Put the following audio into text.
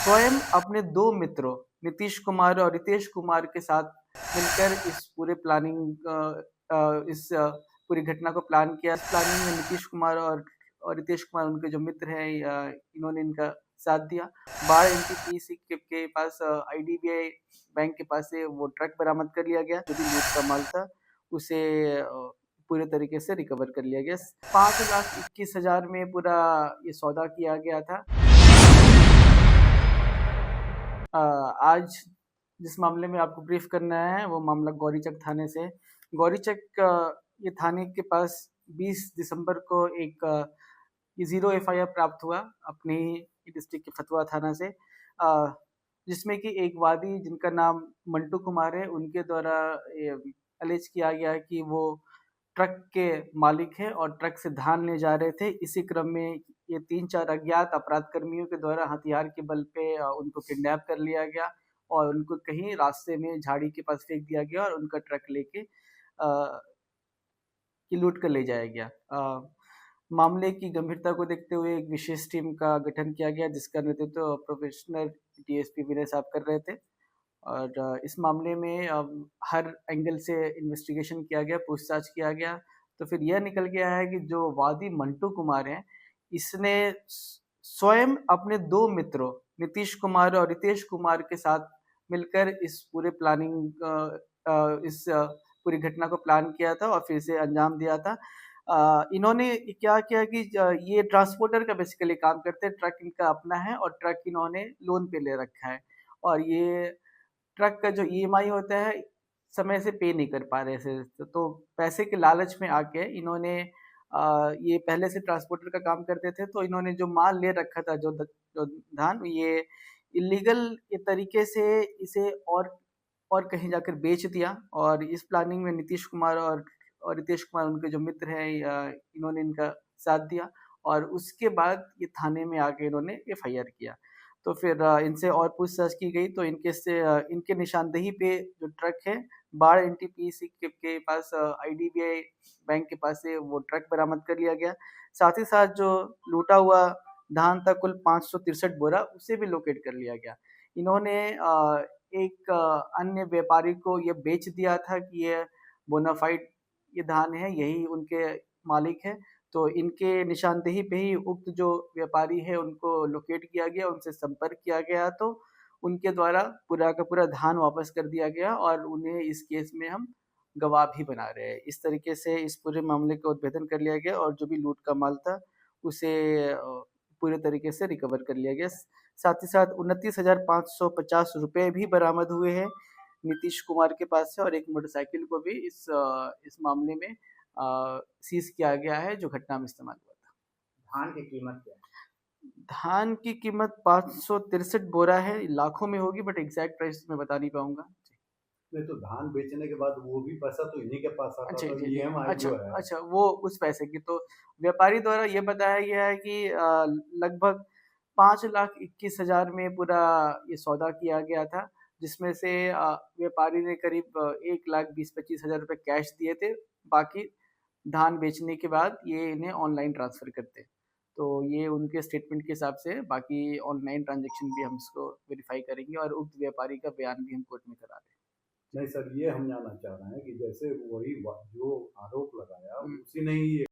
स्वयं अपने दो मित्रों नीतीश कुमार और रितेश कुमार के साथ मिलकर इस पूरे पूरी घटना को प्लान किया। इस प्लानिंग में नीतीश कुमार और रितेश कुमार उनके जो मित्र हैं इन्होंने इनका साथ दिया। बाढ़ एनटीपीसी के पास आईडीबीआई बैंक के पास से वो ट्रक बरामद कर लिया गया। जो भी लूट का माल था उसे पूरे तरीके से रिकवर कर लिया गया। 5,21,000 में पूरा ये सौदा किया गया था। आज जिस मामले में आपको ब्रीफ करना है वो मामला गौरीचक थाने से। गौरीचक ये थाने के पास 20 दिसंबर को एक ये 0 एफआईआर प्राप्त हुआ अपने ही डिस्ट्रिक्ट के फतवा थाना से, जिसमें कि एक वादी जिनका नाम मंटू कुमार है उनके द्वारा अलेज किया गया है कि वो ट्रक के मालिक हैं और ट्रक से धान ले जा रहे थे। इसी क्रम में ये 3-4 अज्ञात अपराध कर्मियों के द्वारा हथियार के बल पे उनको किडनैप कर लिया गया और उनको कहीं रास्ते में झाड़ी के पास फेंक दिया गया और उनका ट्रक लेके की लूट कर ले जाया गया। मामले की गंभीरता को देखते हुए एक विशेष टीम का गठन किया गया जिसका नेतृत्व प्रोफेशनल डीएसपी विनय साहब कर रहे थे और इस मामले में हर एंगल से इन्वेस्टिगेशन किया गया, पूछताछ किया गया। तो फिर यह निकल के आया है कि जो वादी मंटू कुमार है इसने स्वयं अपने दो मित्रों नीतीश कुमार और रितेश कुमार के साथ मिलकर इस पूरे इस पूरी घटना को प्लान किया था और फिर से अंजाम दिया था। इन्होंने क्या किया कि ये ट्रांसपोर्टर का बेसिकली काम करते हैं, ट्रक इनका अपना है और ट्रक इन्होंने लोन पे ले रखा है और ये ट्रक का जो ईएमआई होता है समय से पे नहीं कर पा रहे थे, तो पैसे के लालच में आके इन्होंने ये पहले से ट्रांसपोर्टर का काम करते थे तो इन्होंने जो माल ले रखा था जो धान ये इलीगल ये तरीके से इसे और कहीं जाकर बेच दिया और इस प्लानिंग में नीतीश कुमार और रितेश कुमार उनके जो मित्र हैं इन्होंने इनका साथ दिया और उसके बाद ये थाने में आके इन्होंने एफआईआर किया। तो फिर इनसे और पूछताछ की गई तो इनके निशानदेही पे जो ट्रक है बाढ़ एनटीपीसी के पास आईडीबीआई बैंक के पास से वो ट्रक बरामद कर लिया गया। साथ ही साथ जो लूटा हुआ धान था कुल 563 बोरा उसे भी लोकेट कर लिया गया। इन्होंने एक अन्य व्यापारी को ये बेच दिया था कि ये बोनाफाइड ये धान है, यही उनके मालिक है। तो इनके निशानदेही पे ही उक्त जो व्यापारी है उनको लोकेट किया गया, उनसे संपर्क किया गया तो उनके द्वारा पूरा का पूरा धान वापस कर दिया गया और उन्हें इस केस में हम गवाह भी बना रहे हैं। इस तरीके से इस पूरे मामले का उद्भेदन कर लिया गया और जो भी लूट का माल था उसे पूरे तरीके से रिकवर कर लिया गया। साथ ही साथ 29,550 रुपए भी बरामद हुए हैं नीतीश कुमार के पास से और एक मोटरसाइकिल को भी इस मामले में सीज किया गया है जो घटना में इस्तेमाल हुआ था। धान की कीमत क्या है? धान की कीमत 563 बोरा है, लाखों में होगी बट एग्जैक्ट प्राइस मैं बता नहीं पाऊंगा। नहीं तो धान बेचने के बाद वो भी पैसा तो इन्हीं के पास आता अच्छा तो जी जी ईएमआई अच्छा जो है। अच्छा वो उस पैसे की तो व्यापारी द्वारा ये बताया गया है कि लगभग 5,21,000 में पूरा ये सौदा किया गया था जिसमें से व्यापारी ने करीब 1,20,25,000 रुपये कैश दिए थे। बाकी धान बेचने के बाद ये इन्हें ऑनलाइन ट्रांसफ़र करते। तो ये उनके स्टेटमेंट के हिसाब से बाकी ऑनलाइन ट्रांजैक्शन भी हम इसको वेरीफाई करेंगे और उक्त व्यापारी का बयान भी हम कोर्ट में करा दें। नहीं सर, ये हम जानना चाह रहे हैं कि जैसे वही जो आरोप लगाया हम्म। उसी ने ही